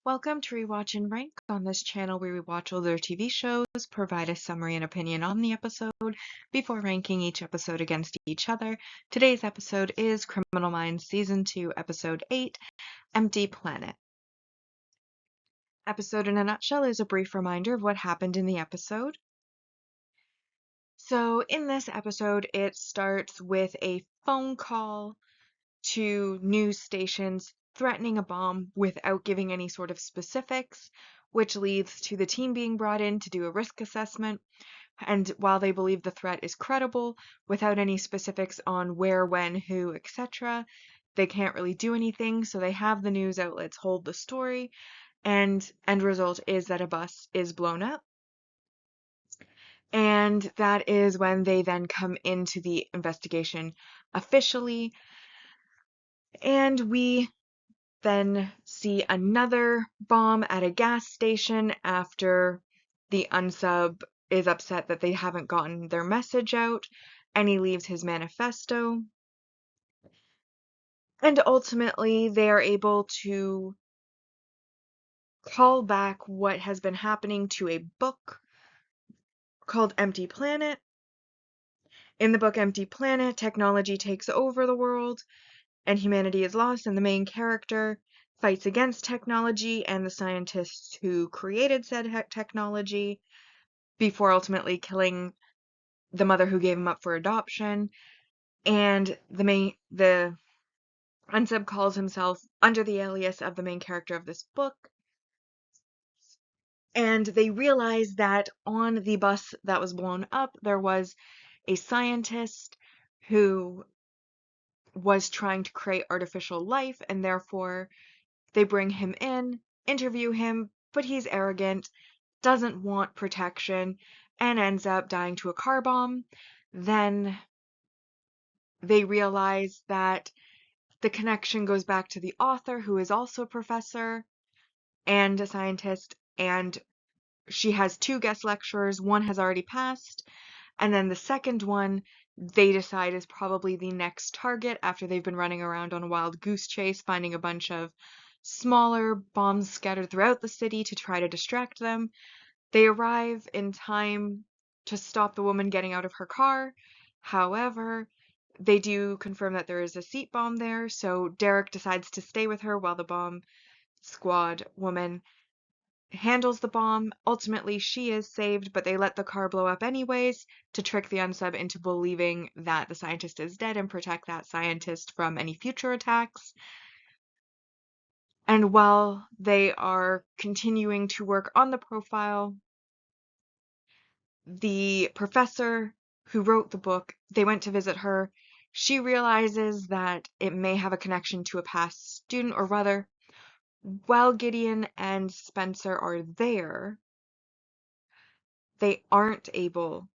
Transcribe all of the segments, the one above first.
Welcome to Rewatch-and-Rank. On this channel, we rewatch older TV shows, provide a summary and opinion on the episode before ranking each episode against each other. Today's episode is Criminal Minds Season 2, Episode 8, Empty Planet. Episode in a nutshell is a brief reminder of what happened in the episode. So in this episode, it starts with a phone call to news stations threatening a bomb without giving any sort of specifics, which leads to the team being brought in to do a risk assessment. And while they believe the threat is credible, without any specifics on where, when, who, etc., they can't really do anything, so they have the news outlets hold the story, and end result is that a bus is blown up. And that is when they then come into the investigation officially. And we then see another bomb at a gas station after the unsub is upset that they haven't gotten their message out, and he leaves his manifesto. And ultimately, they are able to call back what has been happening to a book called Empty Planet. In the book Empty Planet, technology takes over the world, and humanity is lost, and the main character fights against technology and the scientists who created said technology before ultimately killing the mother who gave him up for adoption. And the unsub calls himself under the alias of the main character of this book. And they realize that on the bus that was blown up, there was a scientist who was trying to create artificial life, and therefore they bring him in, interview him, but he's arrogant, doesn't want protection, and ends up dying to a car bomb. Then they realize that the connection goes back to the author, who is also a professor and a scientist, and she has two guest lecturers. One has already passed, and then the second one they decide is probably the next target after they've been running around on a wild goose chase, finding a bunch of smaller bombs scattered throughout the city to try to distract them. They arrive in time to stop the woman getting out of her car. However, they do confirm that there is a seat bomb there, so Derek decides to stay with her while the bomb squad woman handles the bomb. Ultimately, she is saved, but they let the car blow up anyways to trick the unsub into believing that the scientist is dead and protect that scientist from any future attacks. And while they are continuing to work on the profile, the professor who wrote the book, they went to visit her. She realizes that it may have a connection to a past student, or rather, while Gideon and Spencer are there, they aren't able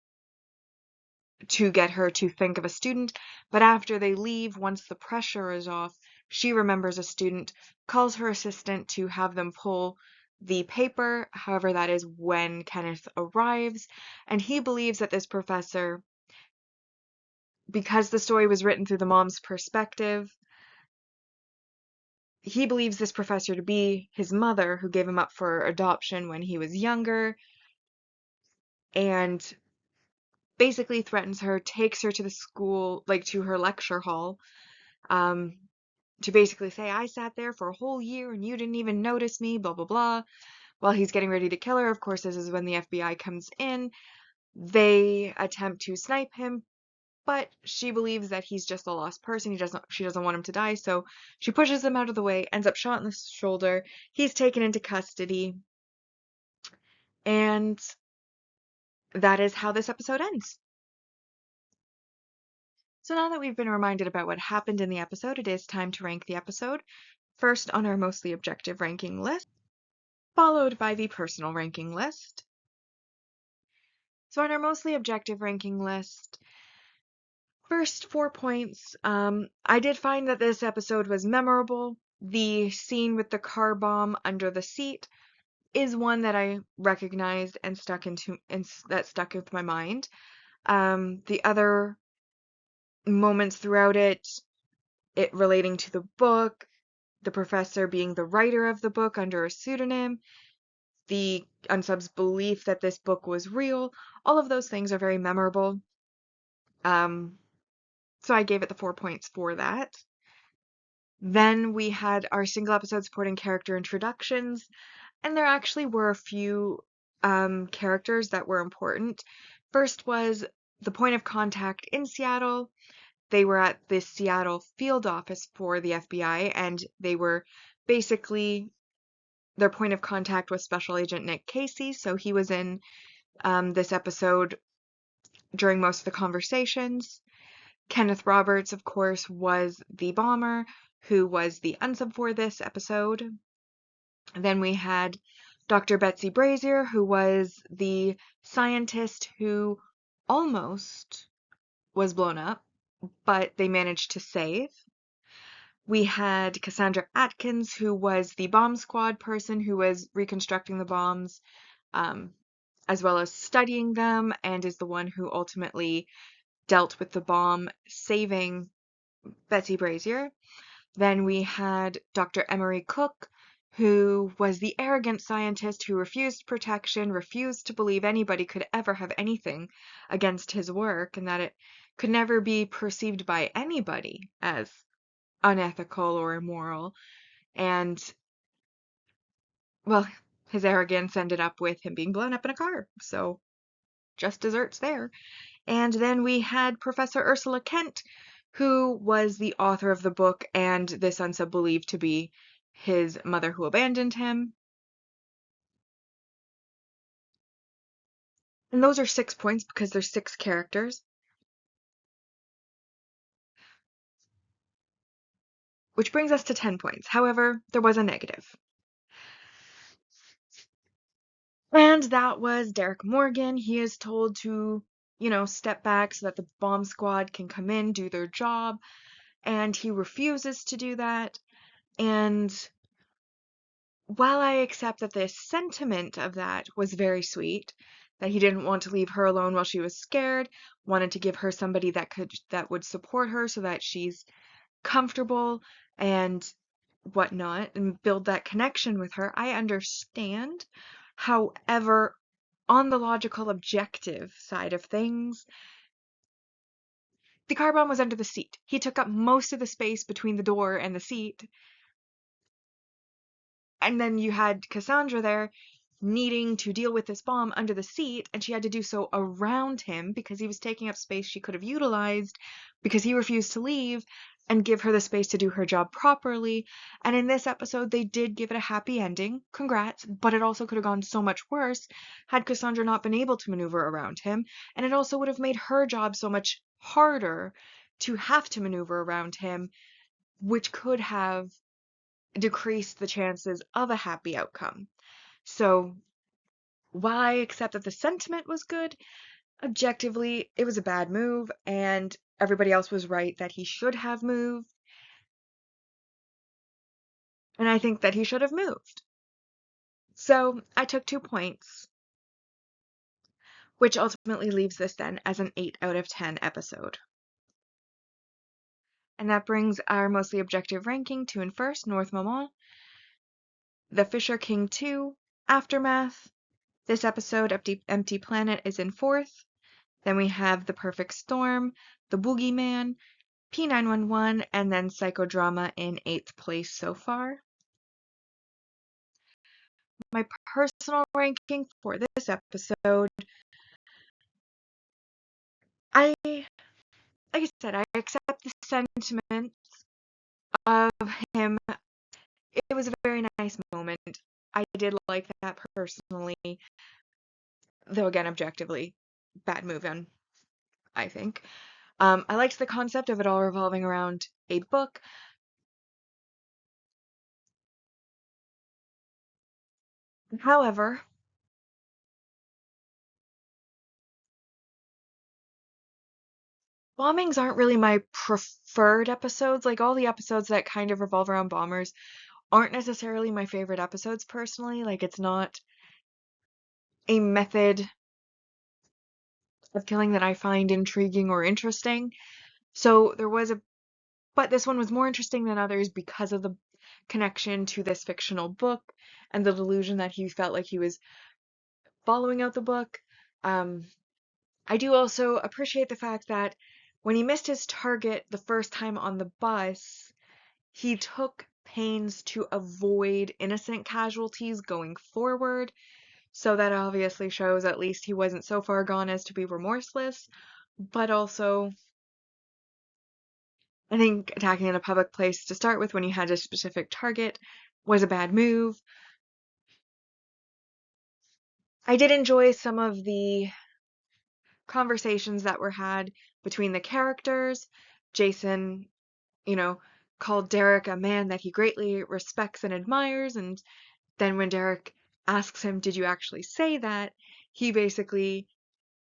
to get her to think of a student, but after they leave, once the pressure is off, she remembers a student, calls her assistant to have them pull the paper. However, that is when Kenneth arrives, and he believes that this professor, because the story was written through the mom's perspective, he believes this professor to be his mother, who gave him up for adoption when he was younger, and basically threatens her, takes her to the school, like to her lecture hall, to basically say, I sat there for a whole year and you didn't even notice me, blah, blah, blah. While he's getting ready to kill her, of course, this is when the FBI comes in. They attempt to snipe him, but she believes that he's just a lost person. She doesn't want him to die, so she pushes him out of the way, ends up shot in the shoulder. He's taken into custody, and that is how this episode ends. So now that we've been reminded about what happened in the episode, it is time to rank the episode. First on our mostly objective ranking list, followed by the personal ranking list. So on our mostly objective ranking list, first 4 points, I did find that this episode was memorable. The scene with the car bomb under the seat is one that I recognized and that stuck with my mind. The other moments throughout it relating to the book, the professor being the writer of the book under a pseudonym, the unsub's belief that this book was real. All of those things are very memorable. So I gave it the 4 points for that. Then we had our single episode supporting character introductions, and there actually were a few characters that were important. First was the point of contact in Seattle. They were at the Seattle field office for the FBI, and they were basically, their point of contact was Special Agent Nick Casey, so he was in this episode during most of the conversations. Kenneth Roberts, of course, was the bomber who was the unsub for this episode. Then we had Dr. Betsy Brazier, who was the scientist who almost was blown up, but they managed to save. We had Cassandra Atkins, who was the bomb squad person who was reconstructing the bombs, as well as studying them, and is the one who ultimately dealt with the bomb, saving Betsy Brazier. Then we had Dr. Emery Cook, who was the arrogant scientist who refused protection, refused to believe anybody could ever have anything against his work, and that it could never be perceived by anybody as unethical or immoral. And, well, his arrogance ended up with him being blown up in a car. So, just desserts there. And then we had Professor Ursula Kent, who was the author of the book and this unsub believed to be his mother who abandoned him. And those are 6 points because there's 6 characters. Which brings us to 10 points. However, there was a negative. And that was Derek Morgan. He is told to, step back so that the bomb squad can come in, do their job. And he refuses to do that. And while I accept that the sentiment of that was very sweet, that he didn't want to leave her alone while she was scared, wanted to give her somebody that would support her so that she's comfortable and whatnot, and build that connection with her, I understand. However, on the logical objective side of things, the car bomb was under the seat. He took up most of the space between the door and the seat. And then you had Cassandra there needing to deal with this bomb under the seat, and she had to do so around him because he was taking up space she could have utilized because he refused to leave and give her the space to do her job properly. And in this episode, they did give it a happy ending. Congrats. But it also could have gone so much worse had Cassandra not been able to maneuver around him. And it also would have made her job so much harder to have to maneuver around him, which could have decrease the chances of a happy outcome. So, while I accept that the sentiment was good, objectively, it was a bad move, and everybody else was right that he should have moved. And I think that he should have moved. So, I took 2 points, which ultimately leaves this then as an 8 out of 10 episode. And that brings our mostly objective ranking to in first, North Momon, The Fisher King 2, Aftermath. This episode, Empty Planet, is in fourth. Then we have The Perfect Storm, The Boogeyman, P911, and then Psychodrama in 8th place so far. My personal ranking for this episode, like I said, I accept the sentiments of him. It was a very nice moment. I did like that personally, though again, objectively, bad move on, I think. I liked the concept of it all revolving around a book. However, bombings aren't really my preferred episodes. Like, all the episodes that kind of revolve around bombers aren't necessarily my favorite episodes personally. Like, it's not a method of killing that I find intriguing or interesting. So there was but this one was more interesting than others because of the connection to this fictional book and the delusion that he felt like he was following out the book. I do also appreciate the fact that when he missed his target the first time on the bus, he took pains to avoid innocent casualties going forward. So that obviously shows at least he wasn't so far gone as to be remorseless. But also, I think attacking in a public place to start with when you had a specific target was a bad move. I did enjoy some of the conversations that were had between the characters. Jason, you know, called Derek a man that he greatly respects and admires, and then when Derek asks him, "Did you actually say that?" he basically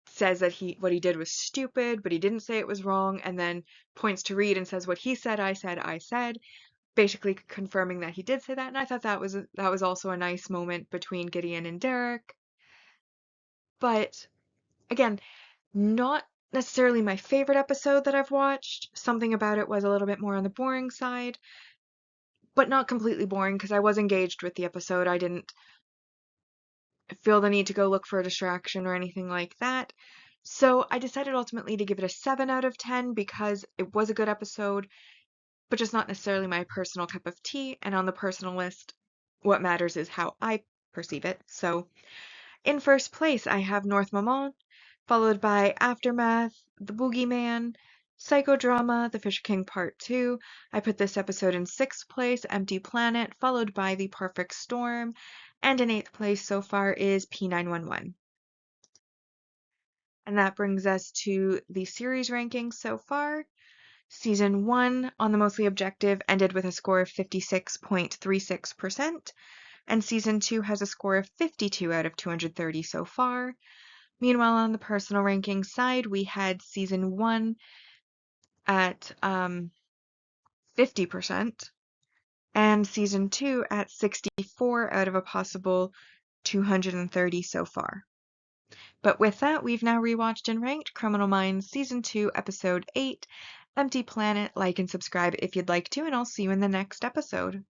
says that what he did was stupid, but he didn't say it was wrong, and then points to Reed and says, "What he said, I said," basically confirming that he did say that. And I thought that was also a nice moment between Gideon and Derek. But again, not necessarily my favorite episode that I've watched. Something about it was a little bit more on the boring side, but not completely boring because I was engaged with the episode. I didn't feel the need to go look for a distraction or anything like that. So I decided ultimately to give it a 7 out of 10 because it was a good episode, but just not necessarily my personal cup of tea. And on the personal list, what matters is how I perceive it. So in first place, I have North Maman, followed by Aftermath, The Boogeyman, Psychodrama, The Fisher King Part 2. I put this episode in 6th place, Empty Planet, followed by The Perfect Storm, and in 8th place so far is P911. And that brings us to the series rankings so far. Season 1, on the Mostly Objective, ended with a score of 56.36%, and Season 2 has a score of 52 out of 230 so far. Meanwhile, on the personal ranking side, we had Season 1 at 50%, and Season 2 at 64 out of a possible 230 so far. But with that, we've now rewatched and ranked Criminal Minds Season 2, Episode 8, Empty Planet. Like and subscribe if you'd like to, and I'll see you in the next episode.